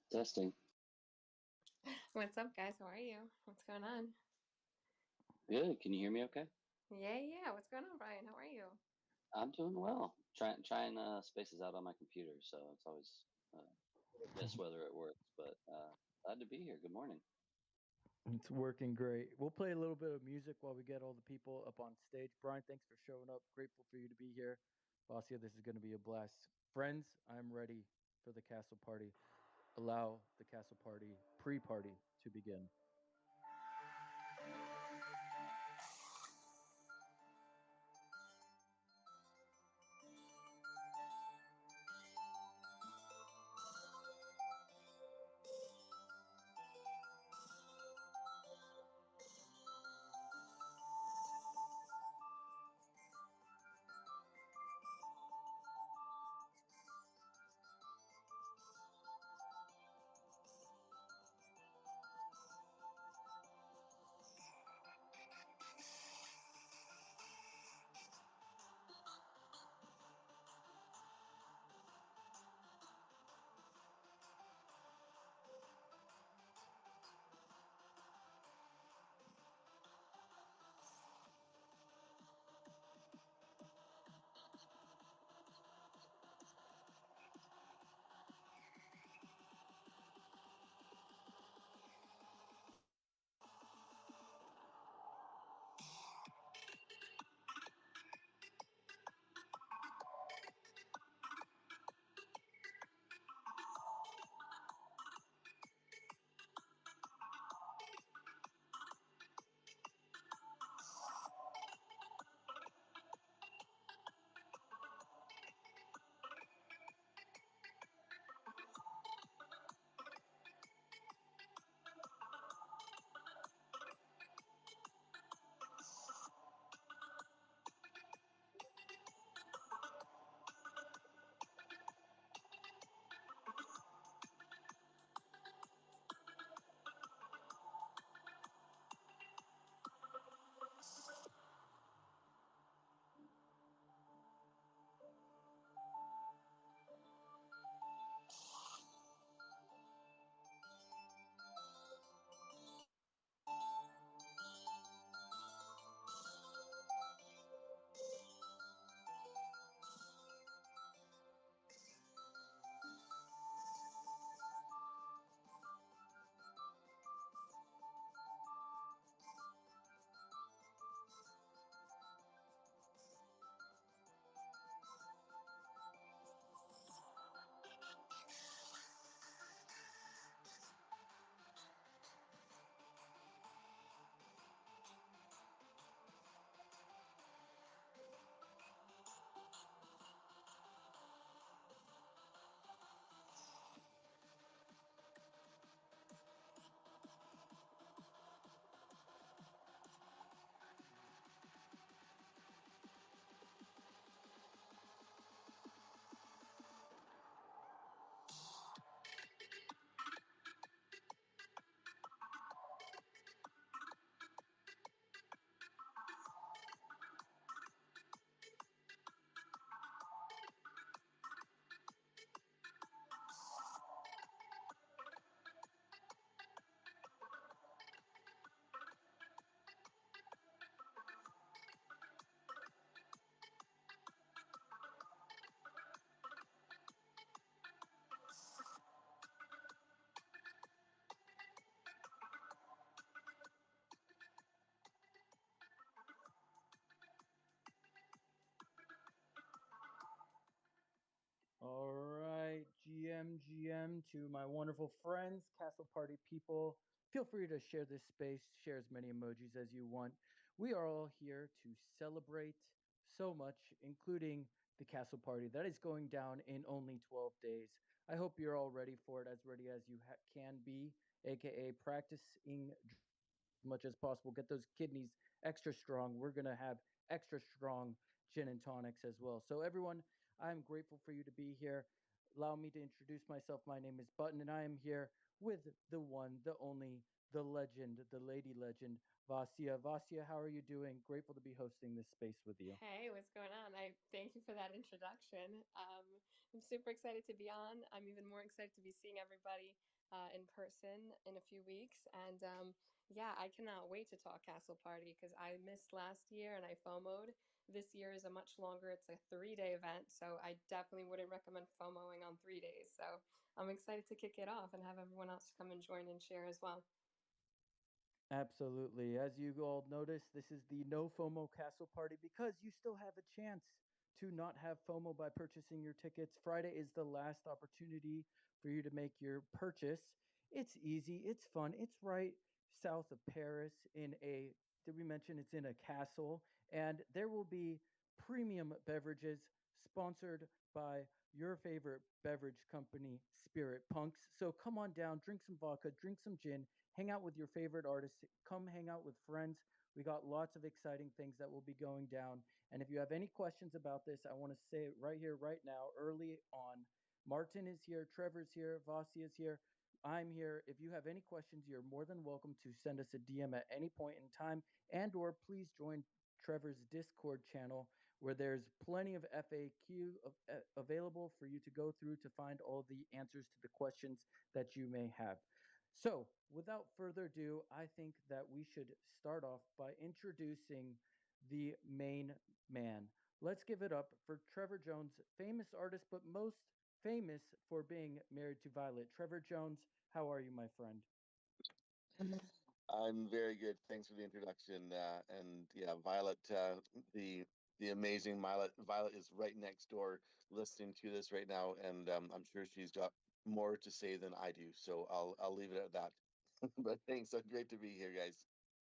Testing. What's up, guys? How are you? What's going on? Good. Can you hear me okay? Yeah. What's going on, Brian? How are you? I'm doing well. Trying spaces out on my computer, so it's always miss whether it works, but glad to be here. Good morning. It's working great. We'll play a little bit of music while we get all the people up on stage. Brian, thanks for showing up. Grateful for you to be here. Vasia, this is going to be a blast. Friends, I'm ready for the castle party. Allow the castle party pre-party to begin. All right, GM, to my wonderful friends, Castle Party people. Feel free to share this space, share as many emojis as you want. We are all here to celebrate so much, including the Castle Party that is going down in only 12 days. I hope you're all ready for it, as ready as you can be, aka practicing as much as possible. Get those kidneys extra strong. We're going to have extra strong gin and tonics as well. So, everyone, I'm grateful for you to be here. Allow me to introduce myself. My name is Button, and I am here with the one, the only, the legend, the lady legend, Vasia. Vasia, how are you doing? Grateful to be hosting this space with you. Hey, what's going on? I thank you for that introduction. I'm super excited to be on. I'm even more excited to be seeing everybody. in person in a few weeks. And yeah, I cannot wait to talk Castle Party because I missed last year and I FOMO'd. This year is a much longer, it's a 3 day event. So I definitely wouldn't recommend FOMOing on 3 days. So I'm excited to kick it off and have everyone else come and join and share as well. Absolutely. As you all notice, this is the No FOMO Castle Party because you still have a chance to not have FOMO by purchasing your tickets. Friday is the last opportunity for you to make your purchase. It's easy, it's fun, it's right south of Paris in a, did we mention it's in a castle? And there will be premium beverages sponsored by your favorite beverage company, Spirit Punks. So come on down, drink some vodka, drink some gin, hang out with your favorite artists, come hang out with friends. We got lots of exciting things that will be going down. And if you have any questions about this, I want to say it right here, right now, early on. Martin is here, Trevor's here, Vasi is here. I'm here. If you have any questions, you're more than welcome to send us a DM at any point in time, and or please join Trevor's Discord channel where there's plenty of available for you to go through to find all the answers to the questions that you may have. So, without further ado, I think that we should start off by introducing the main man. Let's give it up for Trevor Jones, famous artist, but most famous for being married to Violet. Trevor Jones, how are you, my friend? I'm very good. Thanks for the introduction. And yeah, Violet, the amazing Violet. Violet is right next door, listening to this right now, and I'm sure she's got more to say than I do. So I'll leave it at that. But thanks. So great to be here, guys.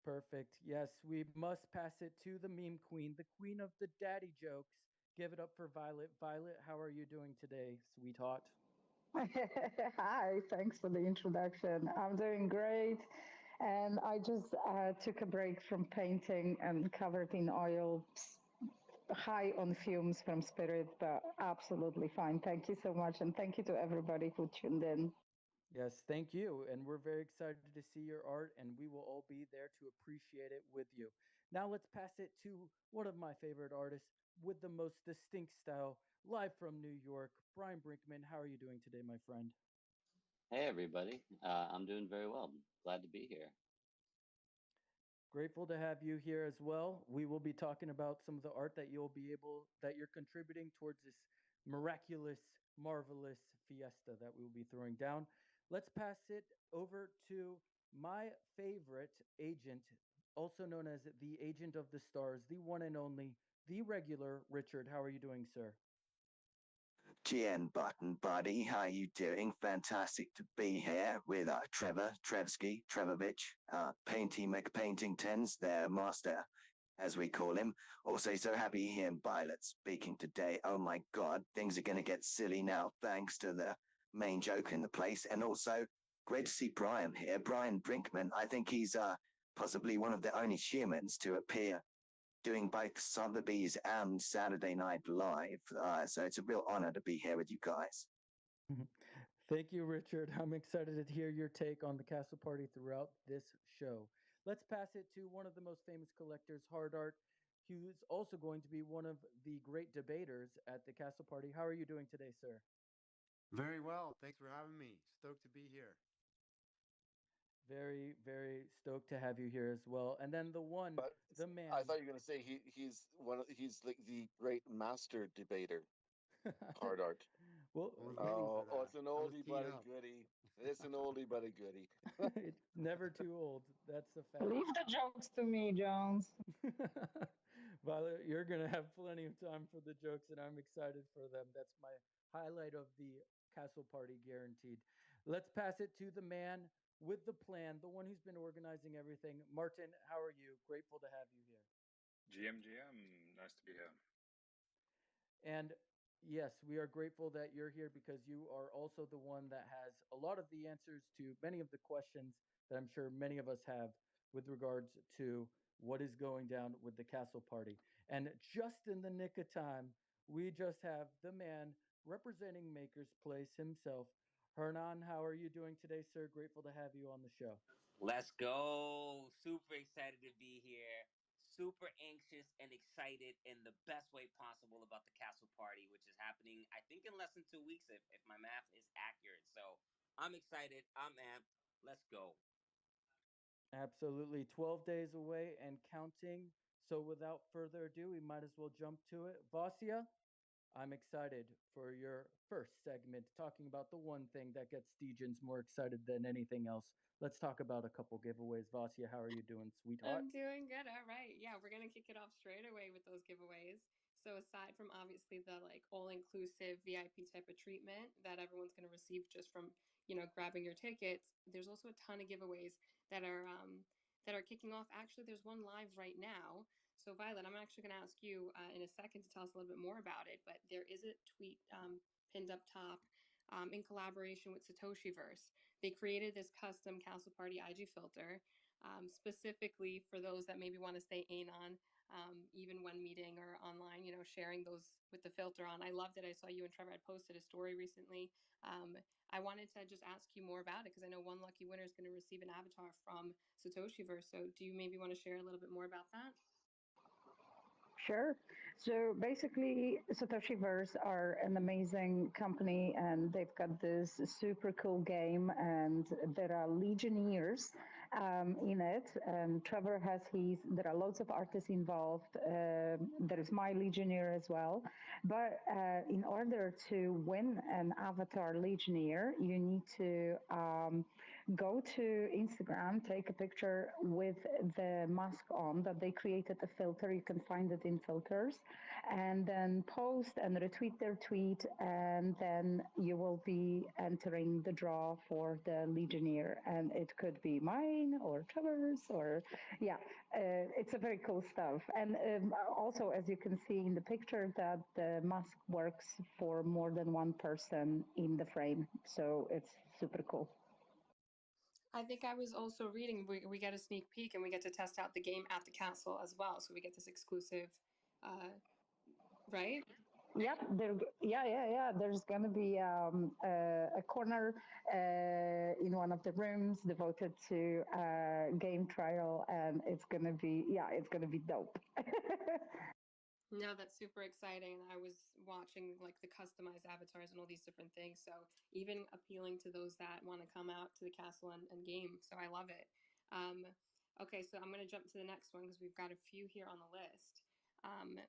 Perfect. Yes, we must pass it to the meme queen, the queen of the daddy jokes. Give it up for Violet. Violet, how are you doing today, sweetheart? Hi, thanks for the introduction. I'm doing great. And I just took a break from painting and covered in oil, high on fumes from Spirit, but absolutely fine. Thank you so much. And thank you to everybody who tuned in. Yes, thank you. And we're very excited to see your art, and we will all be there to appreciate it with you. Now, let's pass it to one of my favorite artists with the most distinct style, live from New York, Brian Brinkman. How are you doing today, my friend? Hey, everybody. I'm doing very well. Glad to be here. Grateful to have you here as well. We will be talking about some of the art that you're contributing towards this miraculous, marvelous fiesta that we will be throwing down. Let's pass it over to my favorite agent, also known as the agent of the stars, the one and only, the regular Richard. How are you doing, sir? GN Button Buddy, how you doing? Fantastic to be here with Trevovic, Painty McPaintingtons, their master, as we call him. Also, so happy here in Violet speaking today. Oh my god, things are going to get silly now thanks to the main joke in the place. And also, great to see Brian here. Brian Brinkman, I think he's possibly one of the only humans to appear doing both Sotheby's and Saturday Night Live. So it's a real honor to be here with you guys. Thank you, Richard. I'm excited to hear your take on the Castle Party throughout this show. Let's pass it to one of the most famous collectors, Hard Art, who's also going to be one of the great debaters at the Castle Party. How are you doing today, sir? Very well. Thanks for having me. Stoked to be here. Very, very stoked to have you here as well. And then the one, But the man. I thought you were going to say he's like the great master debater, hard art. Well, I was waiting for Oh, that. it's an I was oldie teed but a up. goodie. It's an oldie but a goodie. it's never too old. That's a fact. Leave the jokes to me, Jones. Violet, you're going to have plenty of time for the jokes, and I'm excited for them. That's my highlight of the Castle Party, guaranteed. Let's pass it to the man with the plan, the one who's been organizing everything. Martin, how are you? Grateful to have you here. GM, nice to be here. And yes, we are grateful that you're here because you are also the one that has a lot of the answers to many of the questions that I'm sure many of us have with regards to what is going down with the Castle Party. And just in the nick of time, we just have the man representing Maker's Place himself. Hernan, how are you doing today, sir? Grateful to have you on the show. Let's go. Super excited to be here. Super anxious and excited in the best way possible about the Castle Party, which is happening, I think, in less than 2 weeks, if my math is accurate. So I'm excited. I'm amped. Let's go. Absolutely. 12 days away and counting. So without further ado, we might as well jump to it. Vasia, I'm excited for your first segment, talking about the one thing that gets Degens more excited than anything else. Let's talk about a couple giveaways. Vasia, how are you doing, sweetheart? I'm doing good. All right. Yeah, we're gonna kick it off straight away with those giveaways. So aside from obviously the like all-inclusive VIP type of treatment that everyone's gonna receive just from, grabbing your tickets, there's also a ton of giveaways that are kicking off. Actually, there's one live right now. So Violet, I'm actually gonna ask you in a second to tell us a little bit more about it. But there is a tweet pinned up top in collaboration with Satoshiverse. They created this custom Castle Party IG filter specifically for those that maybe want to stay anon, even when meeting or online, sharing those with the filter on. I loved it. I saw you and Trevor had posted a story recently. I wanted to just ask you more about it because I know one lucky winner is going to receive an avatar from Satoshiverse. So, do you maybe want to share a little bit more about that? Sure. So basically, Satoshiverse are an amazing company, and they've got this super cool game, and there are Legionnaires in it. And Trevor has his. There are loads of artists involved. There is my Legionnaire as well. But in order to win an Avatar Legionnaire, you need to go to Instagram, take a picture with the mask on that they created a filter. You can find it in filters, and then post and retweet their tweet, and then you will be entering the draw for the Legionnaire. And it could be mine or Trevor's, or yeah, it's a very cool stuff. And also, as you can see in the picture, that the mask works for more than one person in the frame, so it's super cool. I think I was also reading we get a sneak peek and we get to test out the game at the castle as well. So we get this exclusive, uh, right? Yep, yeah. There's gonna be a corner in one of the rooms devoted to game trial, and it's gonna be dope. No, that's super exciting. I was watching like the customized avatars and all these different things. So even appealing to those that want to come out to the castle and game. So I love it. Um, okay, so I'm going to jump to the next one because we've got a few here on the list. Um,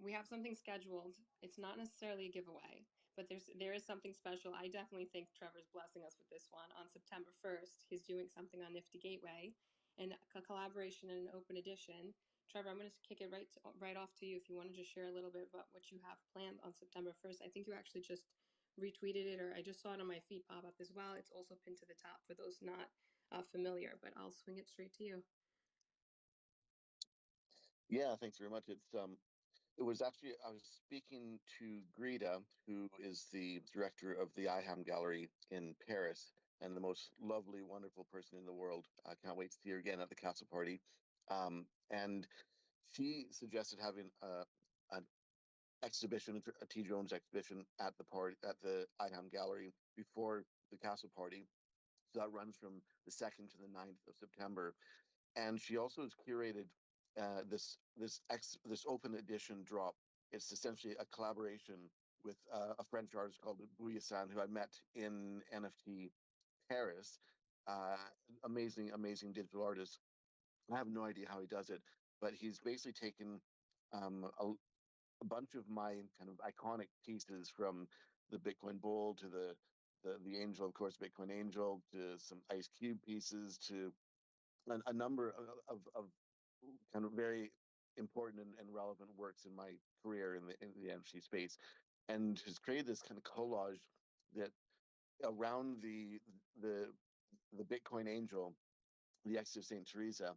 we have something scheduled. It's not necessarily a giveaway, but there is something special. I definitely think Trevor's blessing us with this one. On September 1st, he's doing something on Nifty Gateway, and a collaboration and an open edition. Trevor, I'm going to kick it right off to you if you want to just share a little bit about what you have planned on September 1st. I think you actually just retweeted it, or I just saw it on my feed pop up as well. It's also pinned to the top for those not familiar, but I'll swing it straight to you. Yeah, thanks very much. It was actually, I was speaking to Greta, who is the director of the IHAM Gallery in Paris, and the most lovely, wonderful person in the world. I can't wait to see her again at the castle party. And she suggested having an exhibition, a T. Jones exhibition at the party at the IHAM Gallery before the castle party. So that runs from the 2nd to the 9th of September. And she also has curated this open edition drop. It's essentially a collaboration with a French artist called Bouyasan, who I met in NFT Paris. Amazing digital artist. I have no idea how he does it, but he's basically taken a bunch of my kind of iconic pieces, from the Bitcoin Bull to the Angel, of course, Bitcoin Angel, to some Ice Cube pieces, to a number of kind of very important and relevant works in my career in the NFT space, and has created this kind of collage that around the the Bitcoin Angel, the Exit of Saint Teresa.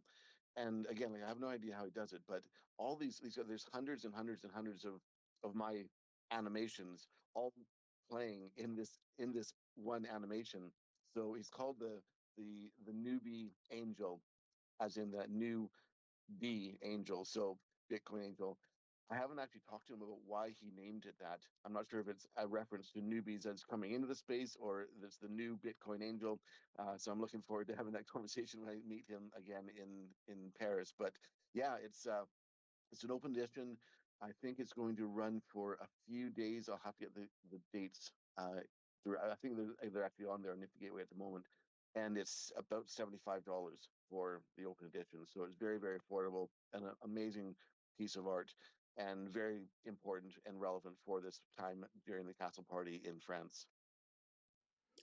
And again, like, I have no idea how he does it, but all these there's hundreds and hundreds and hundreds of my animations all playing in this one animation. So he's called the newbie angel, as in that new B angel, so Bitcoin Angel. I haven't actually talked to him about why he named it that. I'm not sure if it's a reference to newbies that's coming into the space, or that's the new Bitcoin Angel. So I'm looking forward to having that conversation when I meet him again in Paris. But yeah, it's an open edition. I think it's going to run for a few days. I'll have to get the dates I think they're actually on there, Nifty Gateway at the moment, and it's about $75 for the open edition. So it's very, very affordable and an amazing piece of art, and very important and relevant for this time during the castle party in France.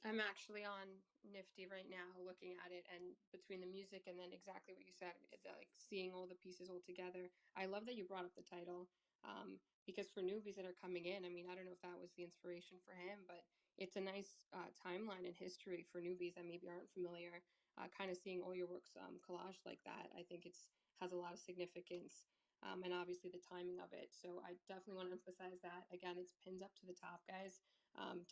I'm actually on Nifty right now looking at it, and between the music and then exactly what you said, like seeing all the pieces all together. I love that you brought up the title, because for newbies that are coming in, I mean, I don't know if that was the inspiration for him, but it's a nice timeline in history for newbies that maybe aren't familiar. Kind of seeing all your works collaged like that, I think it's has a lot of significance. And obviously the timing of it. So I definitely want to emphasize that. Again, it's pinned up to the top, guys.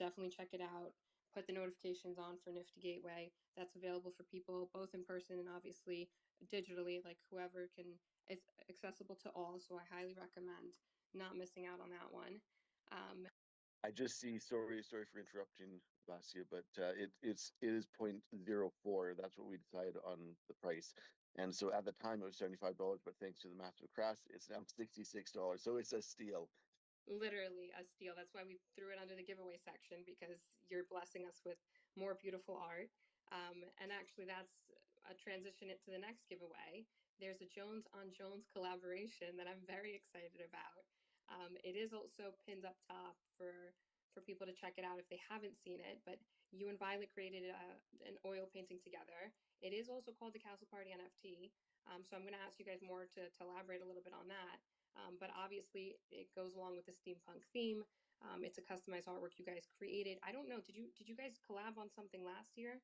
Definitely check it out. Put the notifications on for Nifty Gateway. That's available for people both in person and obviously digitally, like whoever can. It's accessible to all, so I highly recommend not missing out on that one. Um, I just see. Sorry for interrupting, Vasia, but it is 0.04. That's what we decided on the price. And so at the time it was $75, but thanks to the massive crash, it's now $66. So it's a steal. Literally a steal. That's why we threw it under the giveaway section, because you're blessing us with more beautiful art. And actually, that's a transition into the next giveaway. There's a Jones on Jones collaboration that I'm very excited about. It is also pinned up top for people to check it out if they haven't seen it. But you and Violet created an oil painting together. It is also called the Castle Party NFT. So I'm going to ask you guys more to elaborate a little bit on that. But obviously, it goes along with the steampunk theme. It's a customized artwork you guys created. I don't know. Did you guys collab on something last year?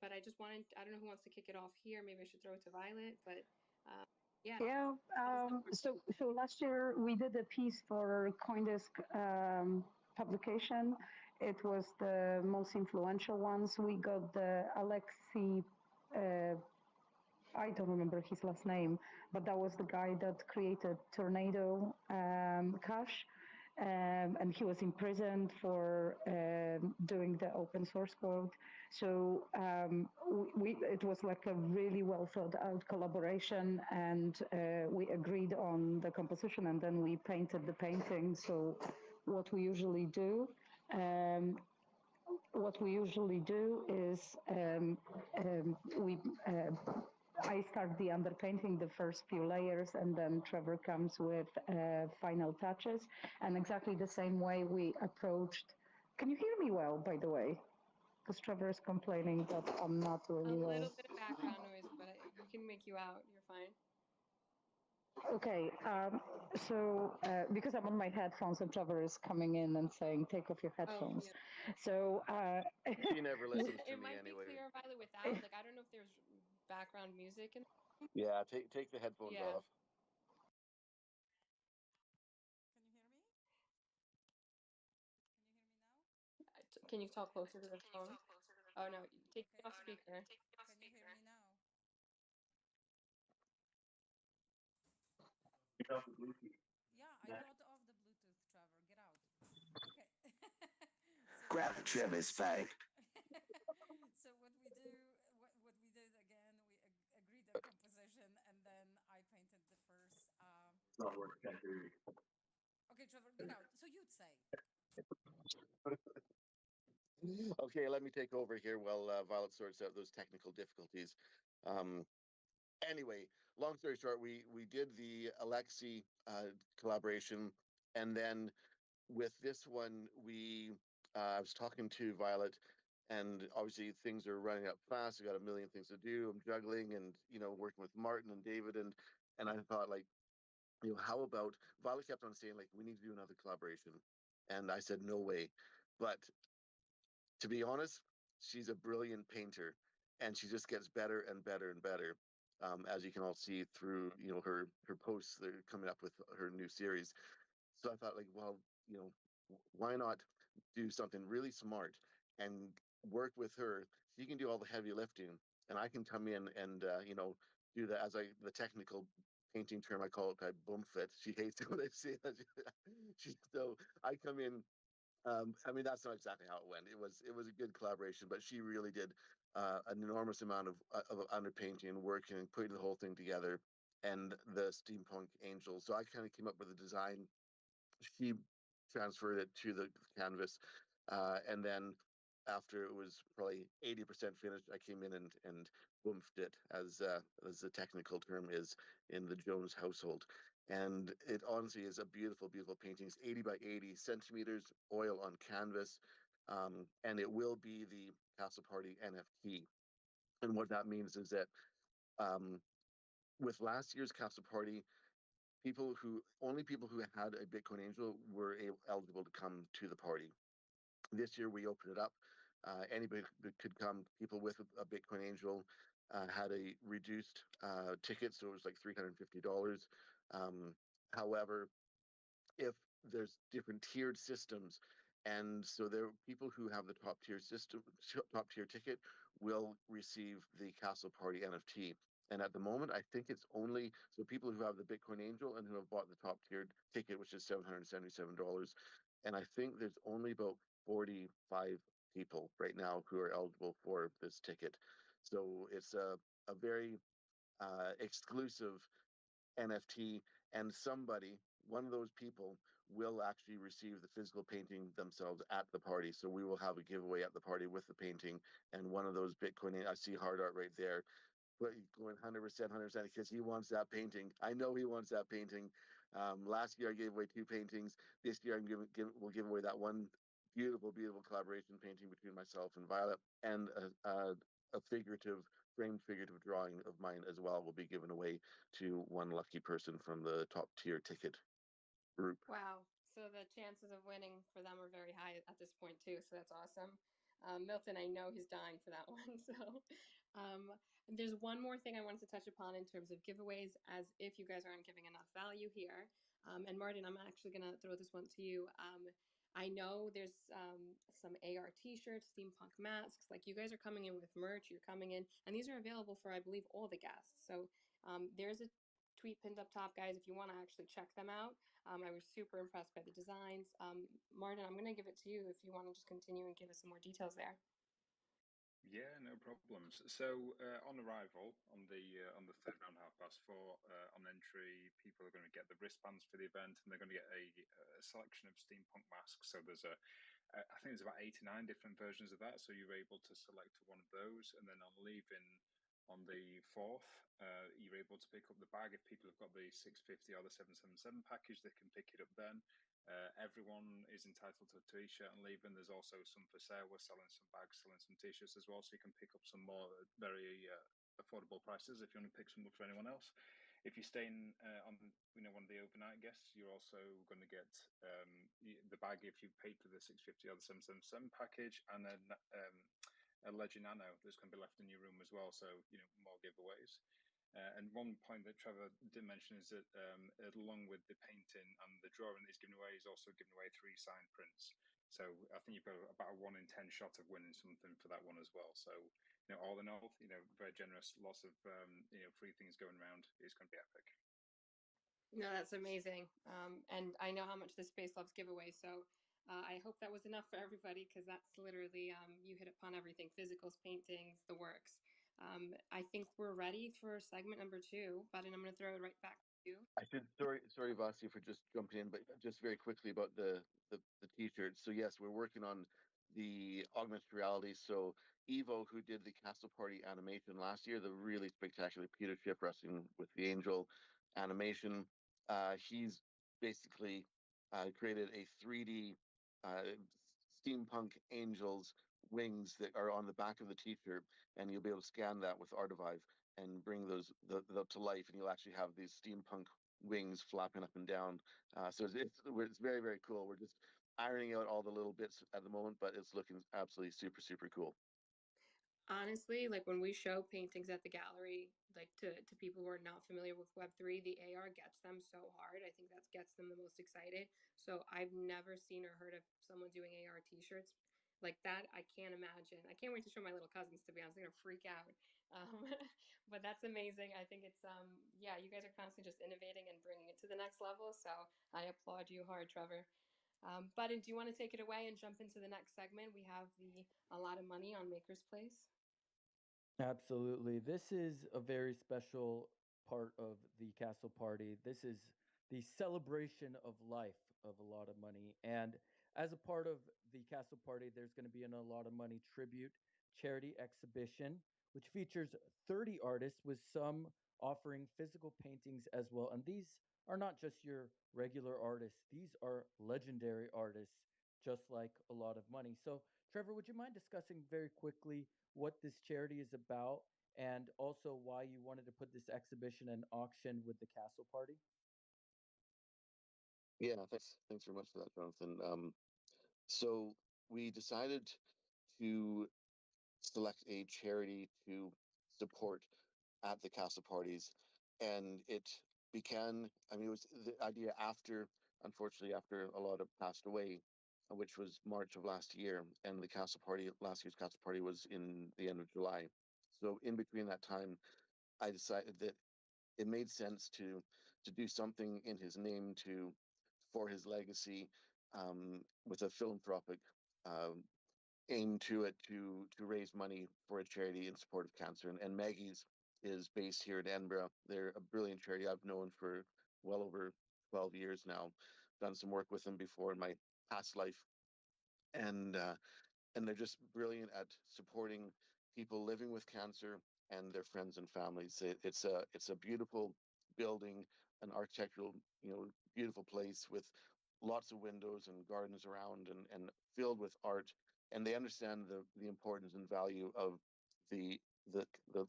But I just wanted. I don't know who wants to kick it off here. Maybe I should throw it to Violet. But yeah, Yeah. So last year we did a piece for CoinDesk publication. It was the most influential ones. We got the Alexei. Uh, I don't remember his last name, but that was the guy that created Tornado Cash. And he was imprisoned for doing the open source code. So it was like a really well thought out collaboration, and we agreed on the composition, and then we painted the painting. So what we usually do um, is we I start the underpainting, the first few layers, and then Trevor comes with final touches. And exactly the same way we approached. Can you hear me well, by the way? Because Trevor is complaining that I'm not a really well. little bit of background noise, but we can make you out. You're fine. Okay, so because I'm on my headphones and Trevor is coming in and saying, take off your Oh, headphones. yeah. So She never listens to It me might be anyway. clear, Violet, without. Like, I don't know if there's background music in. Yeah, take the headphones Yeah. off. Can you talk closer to the phone? Oh no, take it off speaker. Grab Trevor's fag. Not working. Can't hear you. Okay, let me take over here while Violet sorts out those technical difficulties. Um, anyway, long story short, we did the Alexi collaboration, and then with this one, I was talking to Violet, and obviously things are running up fast. I got a million things to do. I'm juggling, and working with Martin and David, and I thought, like, how about Violet kept on saying, like, we need to do another collaboration, and I said no way, but to be honest, she's a brilliant painter, and she just gets better and better and better. As you can all see through her posts, they're coming up with her new series. So I thought, like, well, why not do something really smart and work with her? She can do all the heavy lifting, and I can come in and do the technical painting term I call it, I boom fit. She hates it when I say that. So I come in. I mean, that's not exactly how it went. It was a good collaboration, but she really did an enormous amount of underpainting, working, and putting the whole thing together, and the steampunk angel. So I kind of came up with a design. She transferred it to the canvas, And then after it was probably 80% finished, I came in and boomfed it, as the technical term is in the Jones household. And it honestly is a beautiful, beautiful painting. It's 80 by 80 centimeters, oil on canvas, and it will be the Castle Party NFT. And what that means is that um, with last year's Castle Party, people who had a Bitcoin Angel were eligible to come to the party. This year we opened it up. Anybody could come. People with a Bitcoin Angel had a reduced ticket, so it was like $350. However, if there's different tiered systems, and so there people who have the top tier ticket will receive the Castle Party NFT. And at the moment, I think it's only so people who have the Bitcoin Angel and who have bought the top tiered ticket, which is $777. And I think there's only about 45 people right now who are eligible for this ticket. So it's a very exclusive NFT, and one of those people, will actually receive the physical painting themselves at the party. So we will have a giveaway at the party with the painting, and one of those Bitcoin. I see Hard Art right there, but going 100%, 100% because he wants that painting. I know he wants that painting. Last year I gave away 2 paintings. This year we'll give away that one beautiful, beautiful collaboration painting between myself and Violet, and a framed figurative drawing of mine as well will be given away to one lucky person from the top tier ticket group. Wow. So the chances of winning for them are very high at this point too. So that's awesome. Milton, I know he's dying for that one. So and there's one more thing I wanted to touch upon in terms of giveaways, as if you guys aren't giving enough value here. And Martin, I'm actually going to throw this one to you. I know there's some AR t-shirts, steampunk masks. Like, you guys are coming in with merch. You're coming in, and these are available for, I believe, all the guests. So there's a tweet pinned up top, guys, if you want to actually check them out. I was super impressed by the designs. Martin, I'm going to give it to you if you want to just continue and give us some more details there. Yeah, no problems. So on arrival on the third round 4:30 on entry, people are going to get the wristbands for the event, and they're going to get a selection of steampunk masks. So there's I think there's about 89 different versions of that. So you're able to select one of those, and then on leaving on the 4th, you're able to pick up the bag. If people have got the 650 or the 777 package, they can pick it up then. Everyone is entitled to a t-shirt and leaving. There's also some for sale. We're selling some bags, selling some t-shirts as well, so you can pick up some more very affordable prices if you want to pick some up for anyone else. If you're staying on, one of the overnight guests, you're also going to get the bag if you paid for the 650 or the 777 package, and then a Legend Nano that's going to be left in your room as well. So more giveaways. And one point that Trevor did mention is that along with the painting and the drawing that he's giving away, he's also giving away 3 signed prints. So I think you've got about a 1 in 10 shot of winning something for that one as well. So all in all, very generous. Lots of free things going around. It's going to be epic. No, that's amazing. And I know how much the Space Loves giveaway. So I hope that was enough for everybody, because that's literally, you hit upon everything: physicals, paintings, the works. I think we're ready for segment number 2, but I'm going to throw it right back to you. I should sorry Vasi for just jumping in, but just very quickly about the t-shirts. So yes, we're working on the augmented reality. So Evo, who did the Castle Party animation last year, the really spectacular Peter Schiff wrestling with the Angel animation, he's basically created a 3D steampunk angels wings that are on the back of the t-shirt, and you'll be able to scan that with Artivive and bring those to life, and you'll actually have these steampunk wings flapping up and down. So it's very, very cool. We're just ironing out all the little bits at the moment, but it's looking absolutely super, super cool. Honestly, like, when we show paintings at the gallery, like, to people who are not familiar with Web3, the AR gets them so hard. I think that gets them the most excited. So I've never seen or heard of someone doing AR t-shirts like that. I can't imagine. I can't wait to show my little cousins, to be honest. They're gonna freak out. Um, but that's amazing. I think it's yeah, you guys are constantly just innovating and bringing it to the next level. So I applaud you hard, Trevor. Buddy, do you want to take it away and jump into the next segment? We have a lot of money on Maker's Place. Absolutely. This is a very special part of the castle party. This is the celebration of life of a lot of money. And As a part of the Castle Party, there's going to be a lot of money tribute charity exhibition, which features 30 artists with some offering physical paintings as well. And these are not just your regular artists, these are legendary artists, just like a lot of money. So, Trevor, would you mind discussing very quickly what this charity is about and also why you wanted to put this exhibition and auction with the Castle Party? Yeah, thanks very much for that, Jonathan. So we decided to select a charity to support at the Castle parties, and it began. I mean, it was the idea after, unfortunately, after a lot have passed away, which was March of last year, and the Castle party, last year's Castle party, was in the end of July. So in between that time, I decided that it made sense to do something in his name to for his legacy, with a philanthropic um, aim to it to raise money for a charity in support of cancer. And Maggie's is based here in Edinburgh. They're a brilliant charity I've known for well over 12 years now. Done some work with them before in my past life, and they're just brilliant at supporting people living with cancer and their friends and families. It's a beautiful building, an architectural, beautiful place with lots of windows and gardens around, and filled with art. And they understand the importance and value of the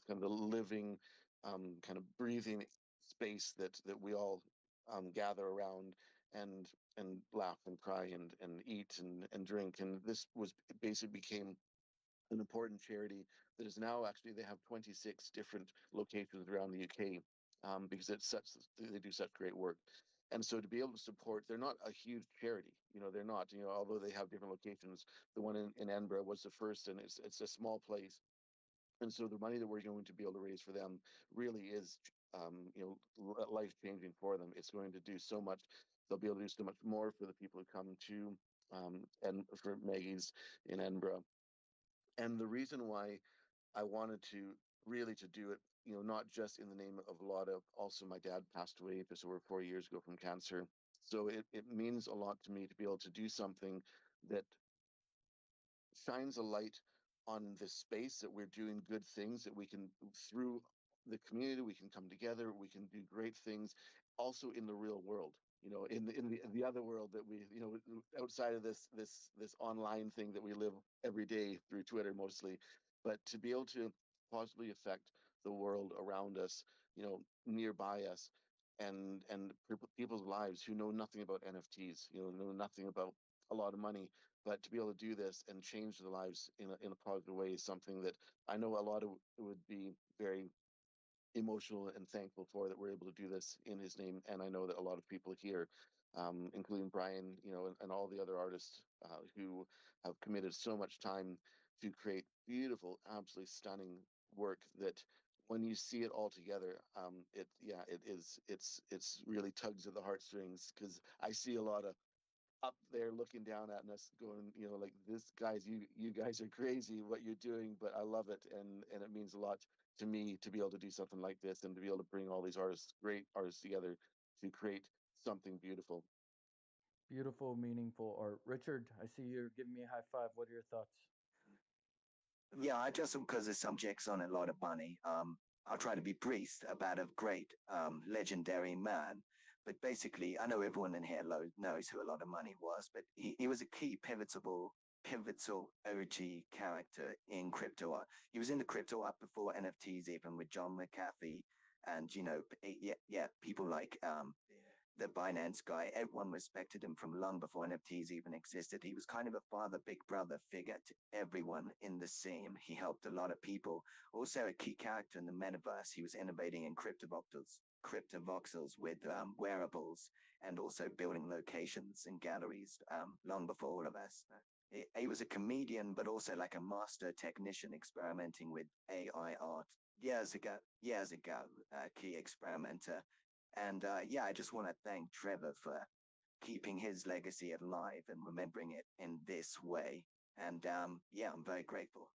kind of living, kind of breathing space that we all gather around and laugh and cry and eat and drink. And this was basically became an important charity that is now actually they have 26 different locations around the UK, because they do such great work. And so to be able to support, they're not a huge charity, they're not, although they have different locations. The one in Edinburgh was the first, and it's a small place. And so the money that we're going to be able to raise for them really is, life changing for them. It's going to do so much. They'll be able to do so much more for the people who come to, and for Maggie's in Edinburgh. And the reason why I wanted to really to do it, not just in the name of Lotta. Also, my dad passed away just over 4 years ago from cancer. So it means a lot to me to be able to do something that shines a light on the space, that we're doing good things, that we can, through the community, we can come together, we can do great things also in the real world, in the other world that we, outside of this online thing that we live every day through Twitter mostly. But to be able to positively affect the world around us, nearby us, and people's lives who know nothing about NFTs, know nothing about a lot of money, but to be able to do this and change their lives in a positive way is something that I know a lot of would be very emotional and thankful for, that we're able to do this in his name. And I know that a lot of people here, including Brian, and all the other artists who have committed so much time to create beautiful, absolutely stunning work, that when you see it all together, it's really tugs at the heartstrings, because I see a lot of up there looking down at us going, like, this guys, you guys are crazy what you're doing, but I love it. And it means a lot to me to be able to do something like this, and to be able to bring all these artists, great artists, together to create something beautiful. Beautiful, meaningful art. Richard, I see you're giving me a high five. What are your thoughts? Yeah, I just because the subject's on a lot of money. I'll try to be brief about a great, legendary man. But basically, I know everyone in here knows who a lot of money was, but he was a key pivotal OG character in crypto art. He was in the crypto art before NFTs, even with John McAfee, and yeah, people like the Binance guy. Everyone respected him from long before NFTs even existed. He was kind of a father, big brother figure to everyone in the scene. He helped a lot of people. Also, a key character in the metaverse. He was innovating in cryptovoxels with wearables, and also building locations and galleries long before all of us. He was a comedian, but also like a master technician experimenting with AI art years ago, key experimenter. And yeah, I just want to thank Trevor for keeping his legacy alive and remembering it in this way. And yeah, I'm very grateful.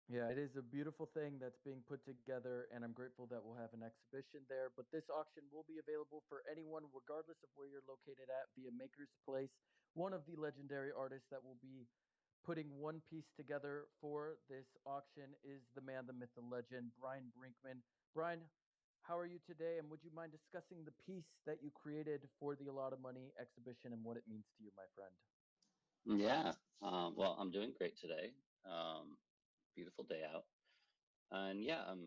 Yeah, it is a beautiful thing that's being put together, and I'm grateful that we'll have an exhibition there. But this auction will be available for anyone, regardless of where you're located at, via Maker's Place. One of the legendary artists that will be putting one piece together for this auction is the man, the myth, the legend, Brian Brinkman. Brian, how are you today? And would you mind discussing the piece that you created for the A Lot of Money exhibition and what it means to you, my friend? Yeah. Well, I'm doing great today. Um, Beautiful day out. And yeah, I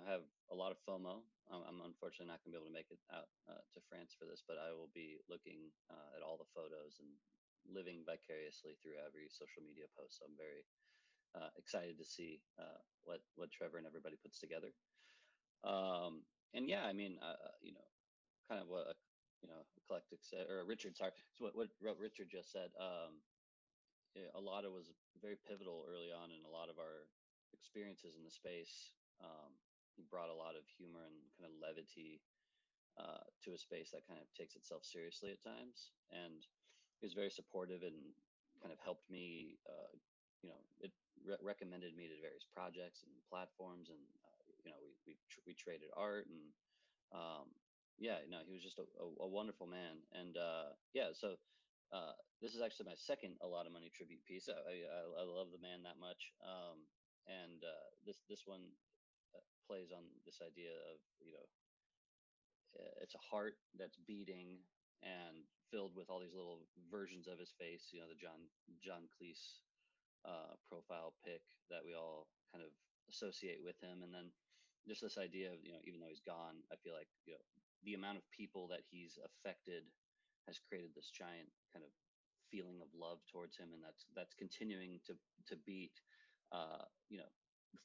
have a lot of FOMO. I'm unfortunately not going to be able to make it out to France for this, but I will be looking at all the photos and living vicariously through every social media post. So I'm very excited to see what Trevor and everybody puts together. Um, and yeah, I mean, kind of what Eclectic said, or Richard, sorry, so what Richard just said. Yeah, a lot of was very pivotal early on in a lot of our experiences in the space. He brought a lot of humor and kind of levity to a space that kind of takes itself seriously at times, and he was very supportive and kind of helped me. It recommended me to various projects and platforms, and we traded art and yeah, no, he was just a wonderful man, and yeah, so this is actually my second A Lot of Money tribute piece. I love the man that much, and this one plays on this idea of it's a heart that's beating and filled with all these little versions of his face. You know, the John Cleese profile pic that we all kind of associate with him, and then just this idea of even though he's gone, I feel like the amount of people that he's affected has created this giant kind of feeling of love towards him, and that's continuing to beat uh, you know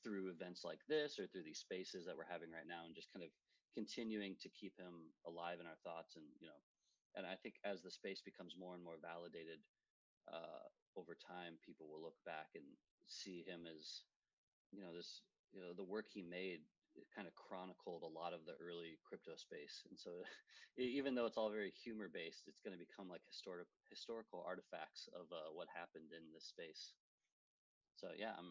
through events like this or through these spaces that we're having right now, and just kind of continuing to keep him alive in our thoughts. And and I think as the space becomes more and more validated uh, over time, people will look back and see him as this the work he made kind of chronicled a lot of the early crypto space. And so even though it's all very humor based, it's going to become like historical artifacts of what happened in this space. So yeah, I'm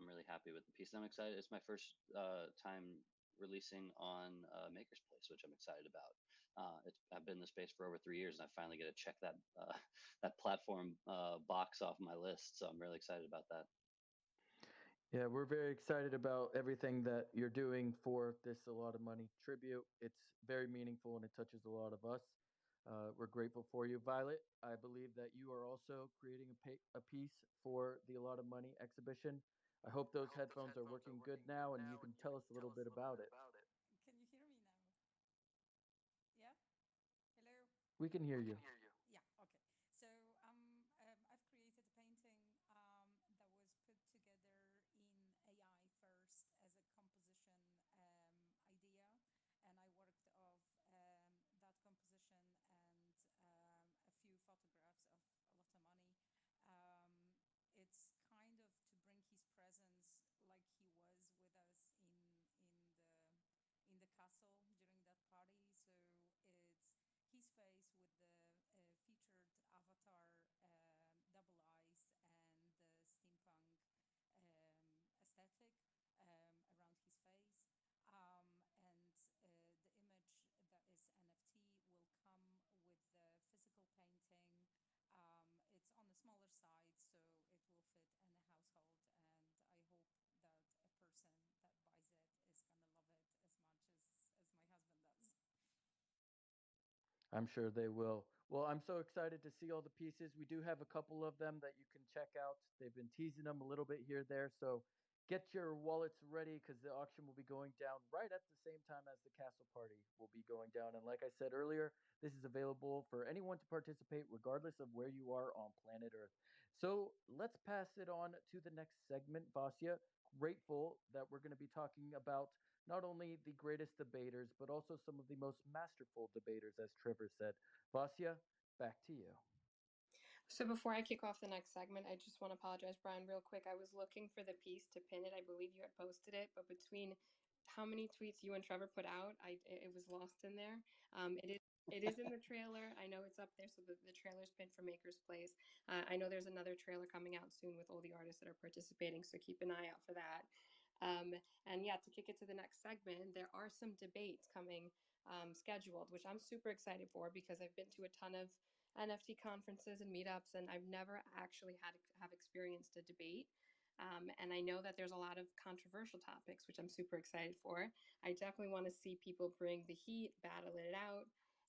really happy with the piece. I'm excited. It's my first time releasing on Maker's Place, which I'm excited about. I've been in the space for over 3 years, and I finally get to check that that platform box off my list. So I'm really excited about that. Yeah, we're very excited about everything that you're doing for this A Lot of Money tribute. It's very meaningful and it touches a lot of us. We're grateful for you, Violet. I believe that you are also creating a piece for the A Lot of Money exhibition. I hope those headphones are working good now and you can tell us a little bit about it. Can you hear me now? Yeah? Hello? We can hear you. Yeah, okay. So I've created a painting that was put together in AI first as a composition idea, and I worked off that composition and a few photographs of a lot of money. It's kind of to bring his presence like he was with us in the castle during that party. So it's his face with the featured avatar, double eyes, and the steampunk aesthetic around his face. And the image that is NFT will come with the physical painting. It's on the smaller side, so it will fit in a household. And I hope that a person that buys it is gonna love it as much as my husband does. I'm sure they will. Well, I'm so excited to see all the pieces. We do have a couple of them that you can check out. They've been teasing them a little bit here there. So get your wallets ready because the auction will be going down right at the same time as the castle party will be going down. And like I said earlier, this is available for anyone to participate, regardless of where you are on planet Earth. So let's pass it on to the next segment, Vasya. Grateful that we're going to be talking about not only the greatest debaters, but also some of the most masterful debaters, as Trevor said. Vasya, back to you. So before I kick off the next segment, I just want to apologize, Brian, real quick. I was looking for the piece to pin it. I believe you had posted it, but between how many tweets you and Trevor put out, it was lost in there. It is It is in the trailer. I know it's up there, so the trailer's pinned for Maker's Place. I know there's another trailer coming out soon with all the artists that are participating, so keep an eye out for that. Um, and yeah, to kick it to the next segment, there are some debates coming scheduled, which I'm super excited for because I've been to a ton of NFT conferences and meetups, and I've never actually have experienced a debate. And I know that there's a lot of controversial topics, which I'm super excited for. I definitely want to see people bring the heat, battle it out.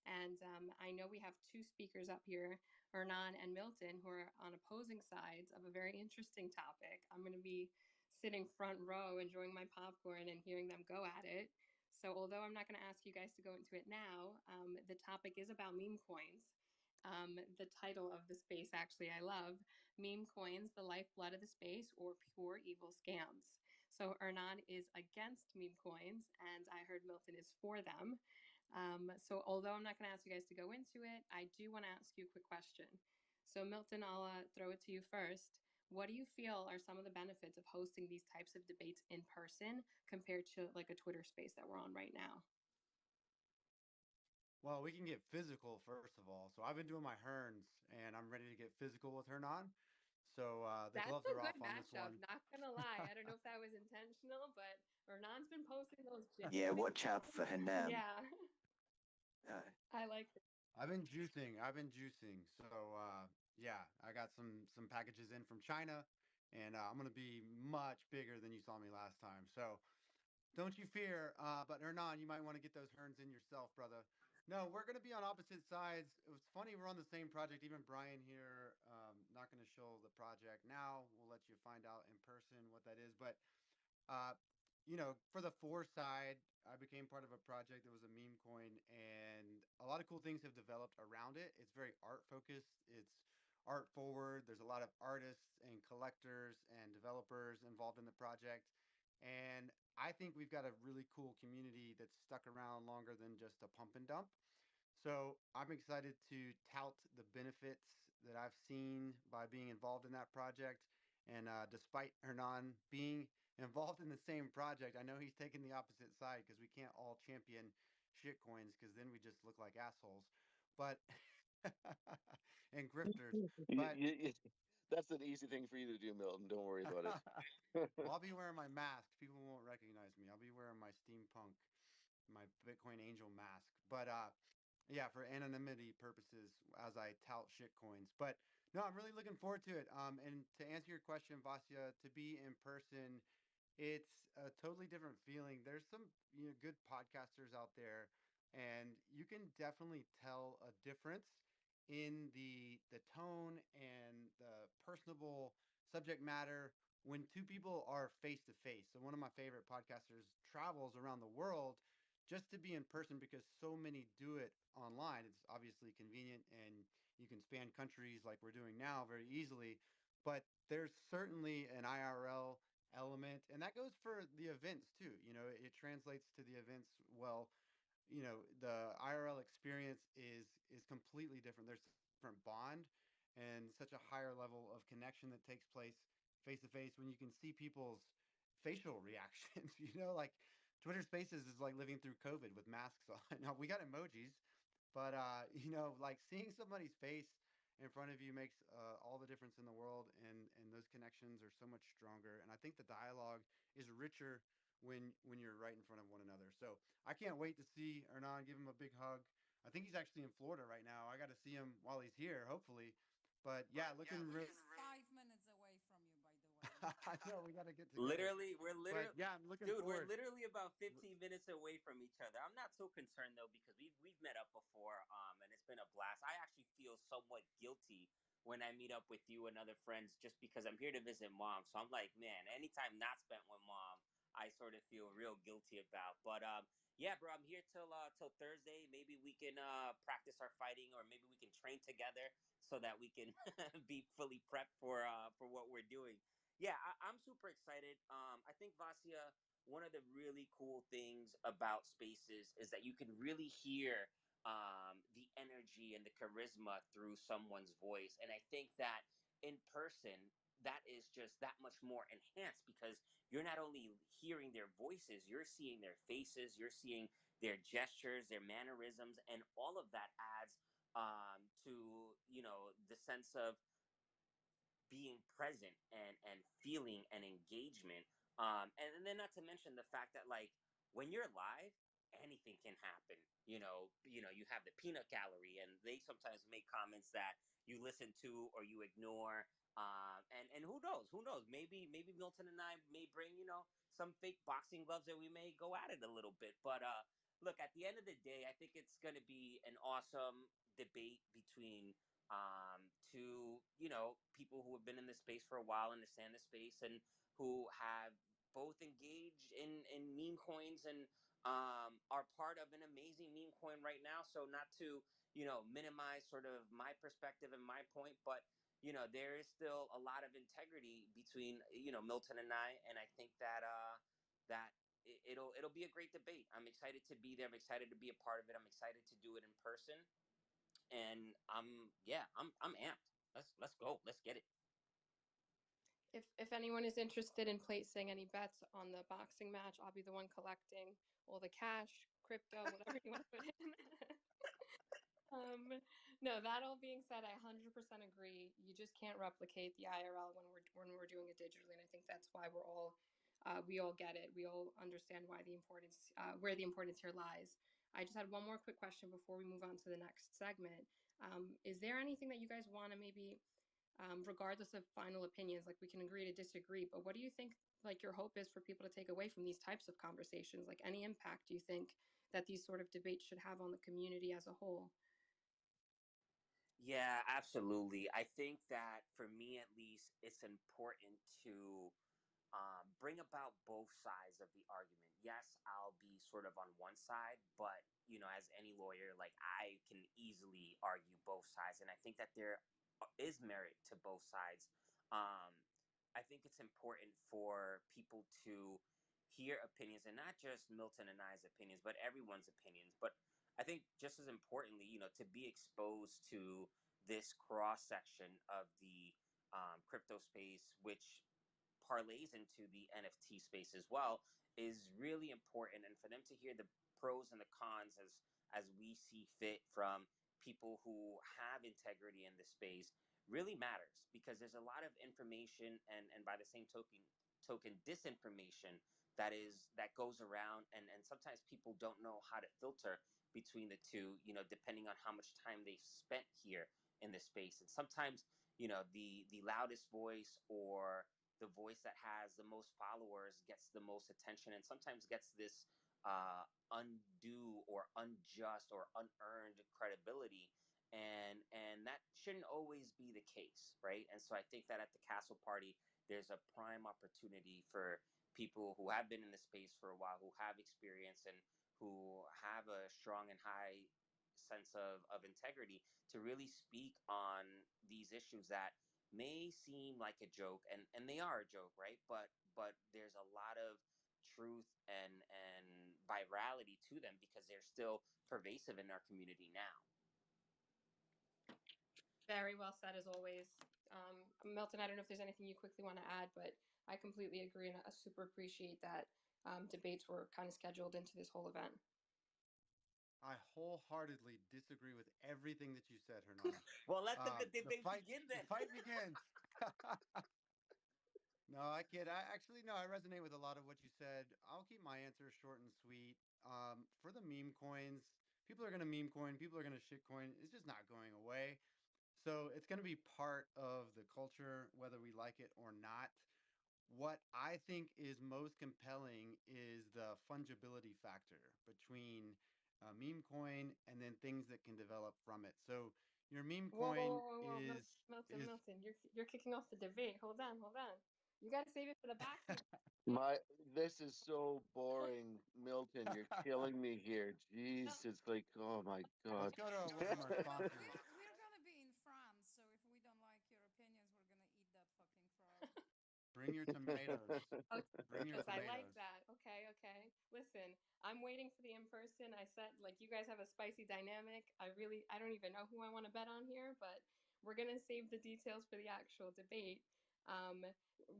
And I know we have two speakers up here, Hernan and Milton, who are on opposing sides of a very interesting topic. I'm going to be sitting front row, enjoying my popcorn and hearing them go at it. So, although I'm not going to ask you guys to go into it now, the topic is about meme coins. The title of the space, actually, I love meme coins, the lifeblood of the space, or pure evil scams. So, Ernan is against meme coins, and I heard Milton is for them. So, although I'm not going to ask you guys to go into it, I do want to ask you a quick question. So, Milton, I'll throw it to you first. What do you feel are some of the benefits of hosting these types of debates in person compared to like a Twitter space that we're on right now? Well, we can get physical first of all. So I've been doing my Hearns, and I'm ready to get physical with Hernan. So the That's gloves a are good off on this matchup. one. Not gonna lie, I don't know if that was intentional, but Hernan's been posting those Yeah, genuine watch out for memes. Hanam. Yeah, Uh, I like it. I've been juicing. I've been juicing. So yeah, I got some packages in from China, and I'm gonna be much bigger than you saw me last time. So don't you fear. But Hernan, you might want to get those Hearns in yourself, brother. No, we're gonna be on opposite sides. It was funny. We're on the same project. Even Brian here. Not gonna show the project now. We'll let you find out in person what that is. But uh, for the four side, I became part of a project that was a meme coin, and a lot of cool things have developed around it. It's very art focused. It's art forward. There's a lot of artists and collectors and developers involved in the project. And I think we've got a really cool community that's stuck around longer than just a pump and dump. So I'm excited to tout the benefits that I've seen by being involved in that project. And despite Hernan being involved in the same project, I know he's taking the opposite side because we can't all champion shit coins because then we just look like assholes. But and grifters. You, But you, you, that's an easy thing for you to do, Milton. Don't worry about it. well, I'll be wearing my mask. People won't recognize me. I'll be wearing my steampunk, my Bitcoin Angel mask. But yeah, for anonymity purposes, as I tout shit coins. But no, I'm really looking forward to it. And to answer your question, Vasya, to be in person, it's a totally different feeling. There's some good podcasters out there, and you can definitely tell a difference in the tone and the personable subject matter when two people are face to face. So one of my favorite podcasters travels around the world just to be in person because so many do it online. It's obviously convenient and you can span countries like we're doing now very easily. But there's certainly an IRL element, and that goes for the events too. It translates to the events well. The IRL experience is completely different. There's a different bond and such a higher level of connection that takes place face to face when you can see people's facial reactions. Like Twitter Spaces is like living through COVID with masks on. Now we got emojis, but like seeing somebody's face in front of you makes all the difference in the world, and those connections are so much stronger. And I think the dialogue is richer when you're right in front of one another. So I can't wait to see Hernan, give him a big hug. I think he's actually in Florida right now. I got to see him while he's here, hopefully. But yeah, looking real. He's 5 minutes away from you, by the way. I know we got to get together. Literally, we're But literally, yeah, I'm looking dude, we're forward. literally about 15 minutes away from each other. I'm not so concerned though because we've met up before, and it's been a blast. I actually feel somewhat guilty when I meet up with you and other friends just because I'm here to visit mom. So I'm like, man, anytime not spent with mom, I sort of feel real guilty about. But yeah, bro, I'm here till Thursday. Maybe we can practice our fighting, or maybe we can train together so that we can be fully prepped for what we're doing. Yeah, I'm super excited. I think Vasya, one of the really cool things about spaces is that you can really hear the energy and the charisma through someone's voice, and I think that in person, that is just that much more enhanced because you're not only hearing their voices, you're seeing their faces, you're seeing their gestures, their mannerisms, and all of that adds to the sense of being present and feeling and engagement. And then not to mention the fact that like when you're live, anything can happen. You have the peanut gallery, and they sometimes make comments that you listen to or you ignore. And who knows? Who knows? Maybe Milton and I may bring some fake boxing gloves, and we may go at it a little bit. But look, at the end of the day, I think it's going to be an awesome debate between to people who have been in this space for a while, understand the space, and who have both engaged in meme coins and are part of an amazing meme coin right now. So not to minimize sort of my perspective and my point, but there is still a lot of integrity between Milton and I, and I think that it'll be a great debate. I'm excited to be there. I'm excited to be a part of it. I'm excited to do it in person, and I'm amped. Let's go. Let's get it. If anyone is interested in placing any bets on the boxing match, I'll be the one collecting all the cash, crypto, whatever you want to put in. um, no, that all being said, I 100% agree. You just can't replicate the IRL when we're doing it digitally, and I think that's why we all get it. We all understand why the importance where the importance here lies. I just had one more quick question before we move on to the next segment. Is there anything that you guys want to maybe regardless of final opinions, like we can agree to disagree, but what do you think like your hope is for people to take away from these types of conversations? Like any impact do you think that these sort of debates should have on the community as a whole? Yeah, absolutely. I think that for me, at least, it's important to bring about both sides of the argument. Yes, I'll be sort of on one side, but as any lawyer, like I can easily argue both sides, and I think that there is merit to both sides. Um, I think it's important for people to hear opinions, and not just Milton and I's opinions, but everyone's opinions. But I think just as importantly, to be exposed to this cross section of the crypto space, which parlays into the NFT space as well, is really important. And for them to hear the pros and the cons as we see fit from people who have integrity in the space really matters, because there's a lot of information and by the same token disinformation that goes around, and sometimes people don't know how to filter between the two, depending on how much time they've spent here in the space. And sometimes the loudest voice, or the voice that has the most followers, gets the most attention, and sometimes gets this undue or unjust or unearned credibility, and that shouldn't always be the case, right? And so I think that at the Castle Party, there's a prime opportunity for people who have been in the space for a while, who have experience, and who have a strong and high sense of integrity, to really speak on these issues that may seem like a joke, and they are a joke, right? But there's a lot of truth and virality to them, because they're still pervasive in our community now. Very well said as always. Milton, I don't know if there's anything you quickly want to add, but I completely agree, and I super appreciate that debates were kind of scheduled into this whole event. I wholeheartedly disagree with everything that you said, Hernan. Well, let the The debate fight, begin the then. fight begins. No, I kid. I actually no. I resonate with a lot of what you said. I'll keep my answer short and sweet. For the meme coins, people are gonna meme coin. People are gonna shit coin. It's just not going away. So it's gonna be part of the culture, whether we like it or not. What I think is most compelling is the fungibility factor between meme coin and then things that can develop from it. So your meme Whoa, whoa, coin whoa, whoa, whoa. Milton, is Milton, you're kicking off the debate. Hold on, hold on. You got to save it for the boxing. My this is so boring, Milton. You're killing me here. No, Jeez, it's like, oh my let's god. go to a No, word from our sponsors. we're gonna be in France, so if we don't like your opinions, we're gonna eat that fucking frog. Bring your tomatoes. oh, Bring your yes, I like tomatoes. that. Okay, okay. Listen, I'm waiting for the in person. I said, like, you guys have a spicy dynamic. I don't even know who I want to bet on here, but we're gonna save the details for the actual debate. Um,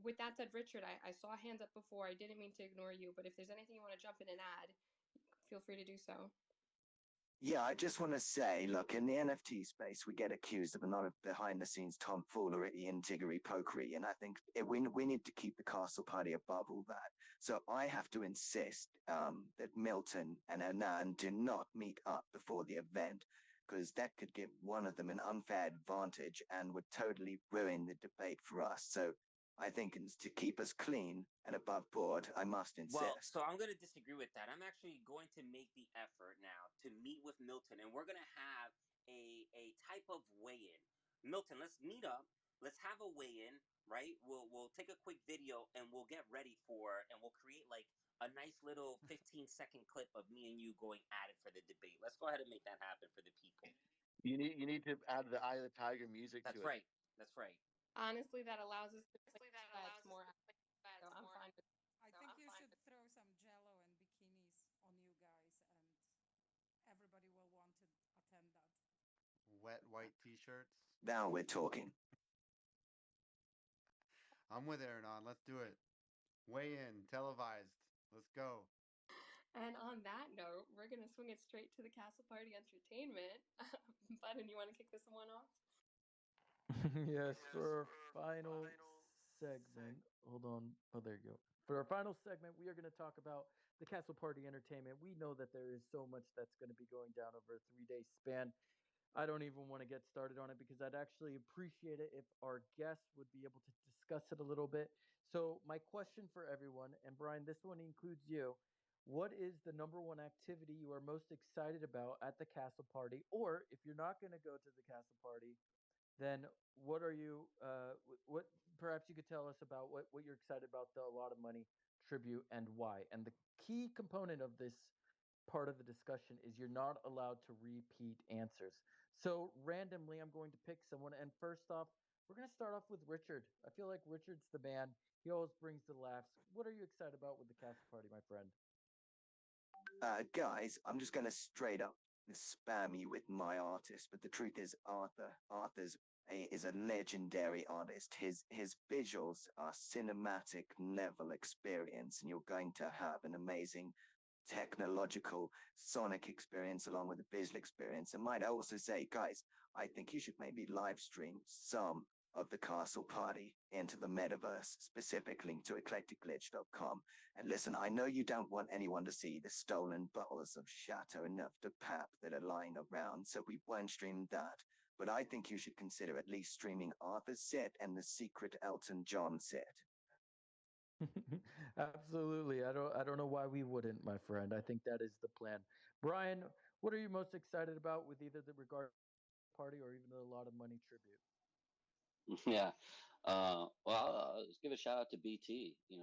with that said, Richard, I saw hands up before. I didn't mean to ignore you, but if there's anything you want to jump in and add, feel free to do so. Yeah, I just want to say, look, in the NFT space, we get accused of a lot of behind-the-scenes tomfoolery and jiggery pokery, and I think we need to keep the castle party above all that. So I have to insist that Milton and Hernan do not meet up before the event, because that could give one of them an unfair advantage and would totally ruin the debate for us. So I think to keep us clean and above board, I must Well, insist. so I'm going to disagree with that. I'm actually going to make the effort now to meet with Milton, and we're going to have a type of weigh-in. Milton, let's meet up. Let's have a weigh-in, right? We'll take a quick video and we'll get ready for, and we'll create like a nice little 15-second clip of me and you going at it for the debate. Let's go ahead and make that happen for the people. You need to add the Eye of the Tiger music That's to it. right. That's right. Honestly, that allows us to play bets more. So I'm fine with. I think you should throw some jello and bikinis on you guys, and everybody will want to attend that. Wet white t-shirts. Now we're talking. I'm with Aaron on. Let's do it. Weigh in, televised. Let's go. And on that note, we're gonna swing it straight to the Castle Party Entertainment. Button, you want to kick this one off? Yes, for our final segment. Hold on. Oh, there you go. For our final segment, we are going to talk about the Castle Party Entertainment. We know that there is so much that's going to be going down over a 3 day span. I don't even want to get started on it because I'd actually appreciate it if our guests would be able to discuss it a little bit. So, my question for everyone, and Brian, this one includes you. What is the number one activity you are most excited about at the castle party? Or if you're not going to go to the castle party, then what are you what perhaps you could tell us about what you're excited about the A Lot of Money tribute and why. And the key component of this part of the discussion is you're not allowed to repeat answers. So randomly I'm going to pick someone, and first off, we're going to start off with Richard. I feel like Richard's the man. He always brings the laughs. What are you excited about with the castle party, my friend? Guys, I'm just going to straight up spam you with my artist, but the truth is, is a legendary artist. His visuals are cinematic level experience, and you're going to have an amazing technological sonic experience along with a visual experience. And might I also say, guys, I think you should maybe live stream some of the castle party into the metaverse, specific link to eclecticglitch.com. And listen, I know you don't want anyone to see the stolen bottles of Chateau Neuf de Pape that are lying around, so we won't stream that. But I think you should consider at least streaming Arthur's set and the secret Elton John set. Absolutely. I don't know why we wouldn't, my friend. I think that is the plan. Brian, what are you most excited about with either the regard party or even the A Lot of Money tribute? Yeah. Well, I'll just give a shout out to BT. The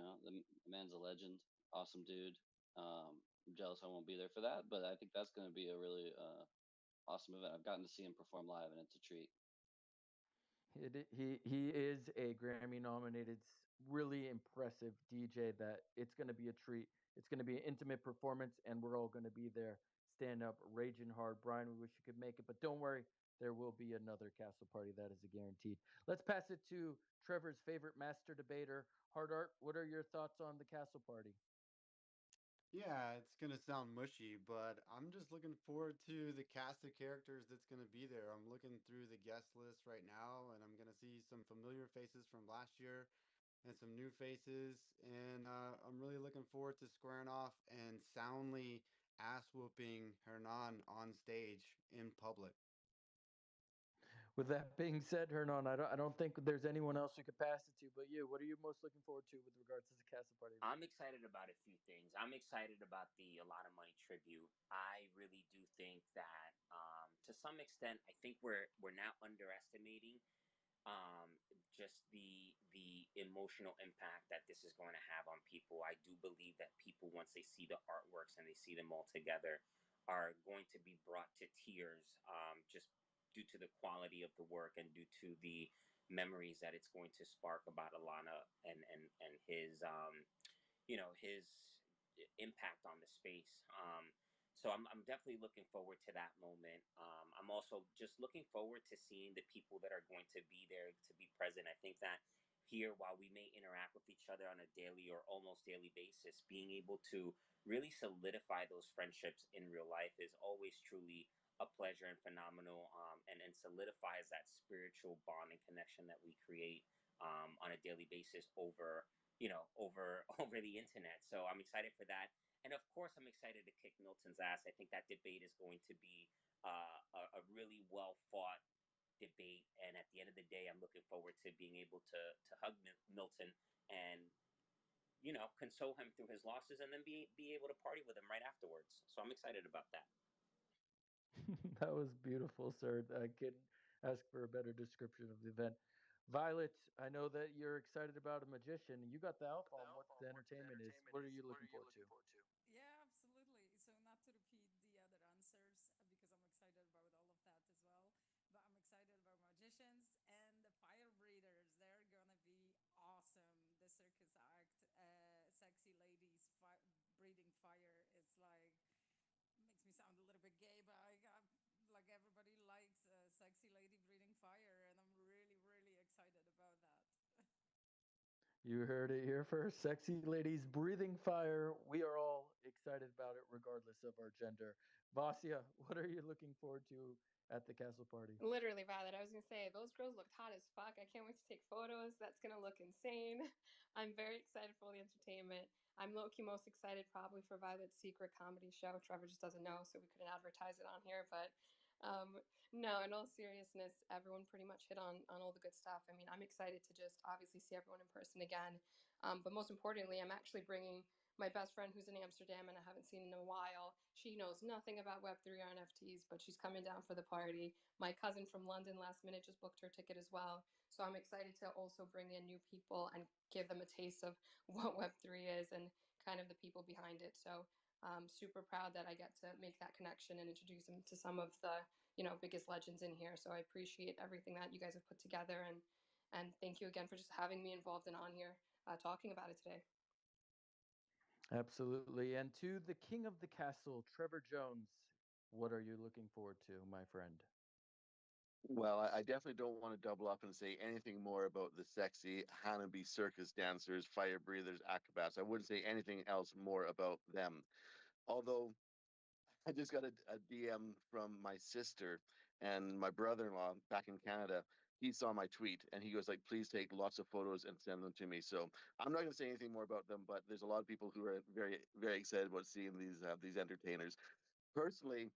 man's a legend, awesome dude. I'm jealous I won't be there for that, but I think that's going to be a really awesome event. I've gotten to see him perform live, and it's a treat. He is a Grammy nominated, really impressive DJ. That it's going to be a treat. It's going to be an intimate performance, and we're all going to be there, stand up, raging hard. Brian, we wish you could make it, but don't worry, there will be another castle party. That is a guaranteed. Let's pass it to Trevor's favorite master debater, Hard Art. What are your thoughts on the castle party? Yeah, it's gonna sound mushy, but I'm just looking forward to the cast of characters that's gonna be there. I'm looking through the guest list right now, and I'm gonna see some familiar faces from last year and some new faces, and I'm really looking forward to squaring off and soundly ass whooping Hernan on stage in public. With that being said, Hernan, I don't think there's anyone else we could pass it to but you. What are you most looking forward to with regards to the castle party event? I'm excited about a few things. I'm excited about the A Lot of Money tribute. I really do think that, to some extent, I think we're now underestimating just the emotional impact that this is going to have on people. I do believe that people, once they see the artworks and they see them all together, are going to be brought to tears, just due to the quality of the work and due to the memories that it's going to spark about Alana and his his impact on the space. So I'm definitely looking forward to that moment. I'm also just looking forward to seeing the people that are going to be there to be present. I think that here, while we may interact with each other on a daily or almost daily basis, being able to really solidify those friendships in real life is always truly a pleasure and phenomenal, and solidifies that spiritual bond and connection that we create on a daily basis over, over the internet. So I'm excited for that. And of course, I'm excited to kick Milton's ass. I think that debate is going to be a really well fought debate. And at the end of the day, I'm looking forward to being able to hug Milton and, console him through his losses, and then be able to party with him right afterwards. So I'm excited about that. That was beautiful, sir. I couldn't ask for a better description of the event. Violet, I know that you're excited about a magician. You got the outcome. What the entertainment is. What are you looking forward to? Yeah, absolutely. So not to repeat the other answers because I'm excited about all of that as well. But I'm excited about magicians and the fire breathers. They're gonna be awesome. The circus act, sexy ladies breathing fire. It's like makes me sound a little bit gay, but I got like everybody likes a sexy lady breathing fire, and I'm really, really excited about that. You heard it here first. Sexy ladies breathing fire. We are all excited about it, regardless of our gender. Vasia, what are you looking forward to at the castle party? Literally, Violet. I was gonna say those girls looked hot as fuck. I can't wait to take photos. That's gonna look insane. I'm very excited for all the entertainment. I'm low key most excited probably for Violet's secret comedy show. Trevor just doesn't know, so we couldn't advertise it on here. But um, no, in all seriousness, everyone pretty much hit on all the good stuff. I mean, I'm excited to just obviously see everyone in person again. But most importantly, I'm actually bringing my best friend who's in Amsterdam and I haven't seen in a while. She knows nothing about Web3 or NFTs, but she's coming down for the party. My cousin from London last minute just booked her ticket as well. So I'm excited to also bring in new people and give them a taste of what Web3 is and kind of the people behind it. So super proud that I get to make that connection and introduce them to some of the biggest legends in here. So I appreciate everything that you guys have put together, and thank you again for just having me involved and on here talking about it today. Absolutely. And to the king of the castle, Trevor Jones, what are you looking forward to, my friend? Well, I definitely don't want to double up and say anything more about the sexy Hanabi circus dancers, fire breathers, acrobats. I wouldn't say anything else more about them. Although I just got a DM from my sister and my brother-in-law back in Canada. He saw my tweet and he goes like, "Please take lots of photos and send them to me." So I'm not going to say anything more about them, but there's a lot of people who are very, very excited about seeing these entertainers. Personally,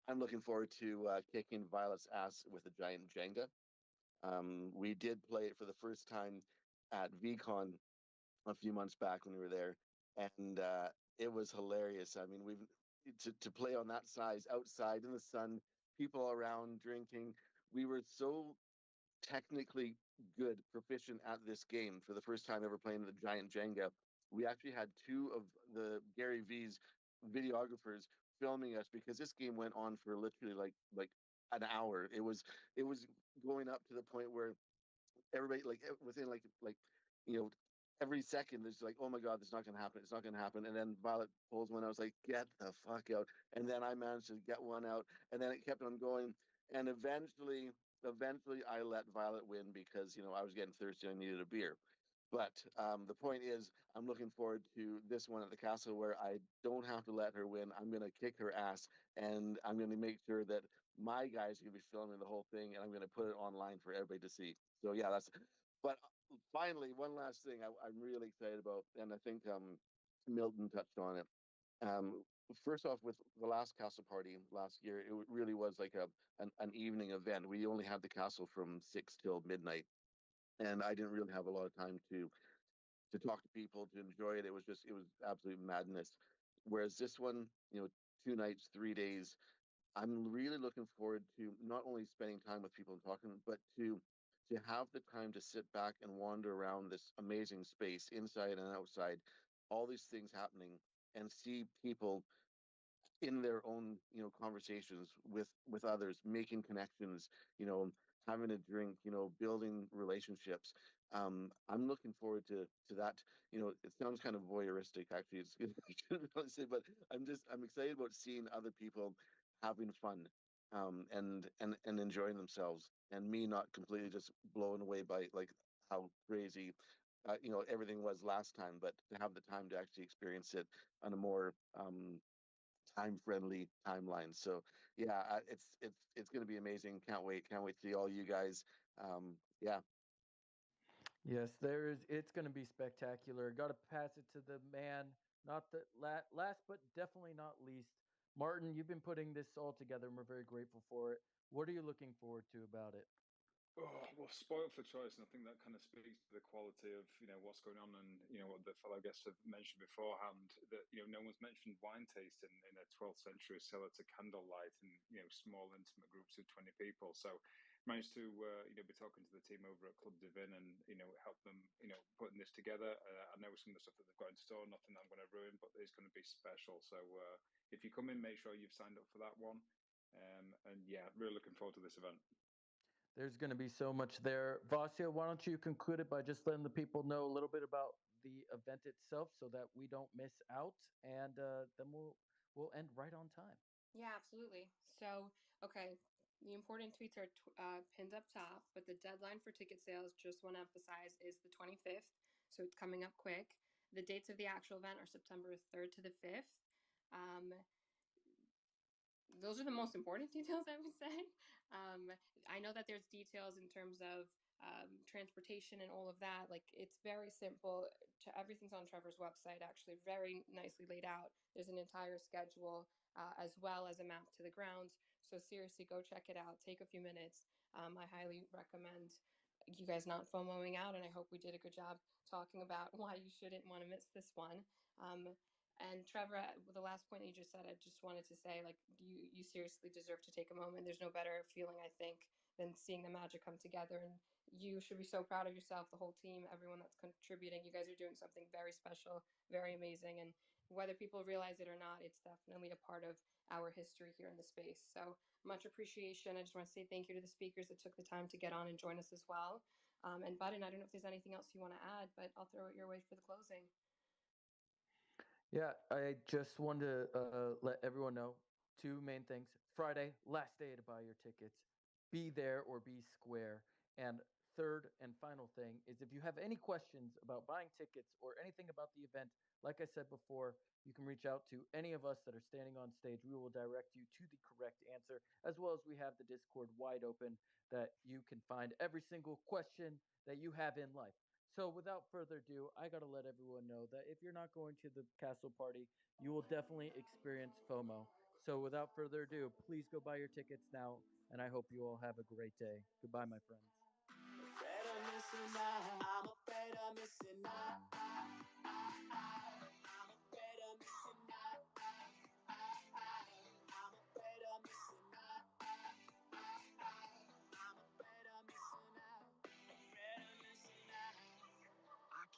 I'm looking forward to kicking Violet's ass with a giant Jenga. We did play it for the first time at VCon a few months back when we were there, and it was hilarious. I mean, we've to play on that size outside in the sun, people around drinking. We were so technically good, proficient at this game for the first time ever playing the giant Jenga. We actually had two of the Gary V's videographers filming us because this game went on for literally like an hour. It was going up to the point where everybody like within like you know every second there's like, oh my god, it's not going to happen, it's not going to happen, and then Violet pulls one. I was like, get the fuck out. And then I managed to get one out, and then it kept on going, and eventually I let Violet win because I was getting thirsty, I needed a beer. But the point is, I'm looking forward to this one at the castle where I don't have to let her win. I'm going to kick her ass, and I'm going to make sure that my guys are going to be filming the whole thing, and I'm going to put it online for everybody to see. So yeah, that's. But finally, one last thing I'm really excited about, and I think Milton touched on it. Um, First off, with the last castle party last year, it really was like an evening event. We only had the castle from 6 till midnight, and I didn't really have a lot of time to talk to people, to enjoy it. It was absolute madness. Whereas this one, 2 nights, 3 days, I'm really looking forward to not only spending time with people and talking, but to have the time to sit back and wander around this amazing space, inside and outside, all these things happening, and see people in their own conversations with others, making connections, you know having a drink, building relationships. I'm looking forward to that. It sounds kind of voyeuristic, actually. I shouldn't really say, but I'm excited about seeing other people having fun, and enjoying themselves, and me not completely just blown away by like how crazy everything was last time, but to have the time to actually experience it on a more time friendly timeline. So yeah, it's going to be amazing. Can't wait to see all you guys. Yeah. Yes, there is. It's going to be spectacular. Got to pass it to the man, not the last, but definitely not least. Martin, you've been putting this all together, and we're very grateful for it. What are you looking forward to about it? Oh, well, spoiled for choice, and I think that kind of speaks to the quality of what's going on, and what the fellow guests have mentioned beforehand. That no one's mentioned wine tasting in a 12th century cellar to candlelight, and small intimate groups of 20 people. So managed to be talking to the team over at Club Divin and help them putting this together. I know some of the stuff that they've got in store, nothing that I'm going to ruin, but it's going to be special. So if you come in, make sure you've signed up for that one. And yeah, really looking forward to this event. There's going to be so much there. Vasya, why don't you conclude it by just letting the people know a little bit about the event itself so that we don't miss out, and then we'll end right on time. Yeah, absolutely. So, okay, the important tweets are pinned up top, but the deadline for ticket sales, just want to emphasize, is the 25th. So it's coming up quick. The dates of the actual event are September 3rd to the 5th. Um, those are the most important details, I would say. Um, I know that there's details in terms of transportation and all of that. Like, it's very simple. Everything's on Trevor's website, actually, very nicely laid out. There's an entire schedule as well as a map to the grounds. So seriously, go check it out. Take a few minutes. I highly recommend you guys not FOMOing out, and I hope we did a good job talking about why you shouldn't want to miss this one. Um, and Trevor, the last point you just said, I just wanted to say, like, you seriously deserve to take a moment. There's no better feeling, I think, than seeing the magic come together. And you should be so proud of yourself, the whole team, everyone that's contributing. You guys are doing something very special, very amazing. And whether people realize it or not, it's definitely a part of our history here in the space. So much appreciation. I just want to say thank you to the speakers that took the time to get on and join us as well. And Button, I don't know if there's anything else you want to add, but I'll throw it your way for the closing. Yeah, I just wanted to let everyone know two main things. Friday, last day to buy your tickets. Be there or be square. And third and final thing is if you have any questions about buying tickets or anything about the event, like I said before, you can reach out to any of us that are standing on stage. We will direct you to the correct answer, as well as we have the Discord wide open that you can find every single question that you have in life. So, without further ado, I got to let everyone know that if you're not going to the castle party, you will definitely experience FOMO. So, without further ado, please go buy your tickets now, and I hope you all have a great day. Goodbye, my friends. I can't stand sitting and waiting. The clock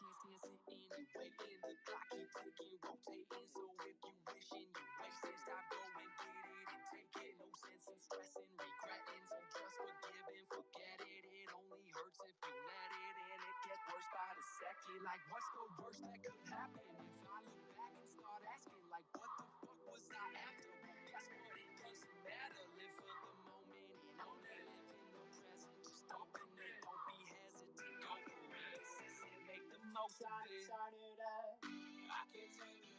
keep ticking, rotating. So if you wishing you wasting, stop, go and get it and take it. No sense in stressing, regretting. So just forgive and forget it. It only hurts if you let it, and it gets worse by the second. Like, what's the worst that could happen if I look back and start asking, like, what the fuck was I after? Well, guess what? It doesn't matter. Live for the moment and only live in the present. Just open it, don't be hesitant, go for it. Make the most of it. Turn it up. I can turn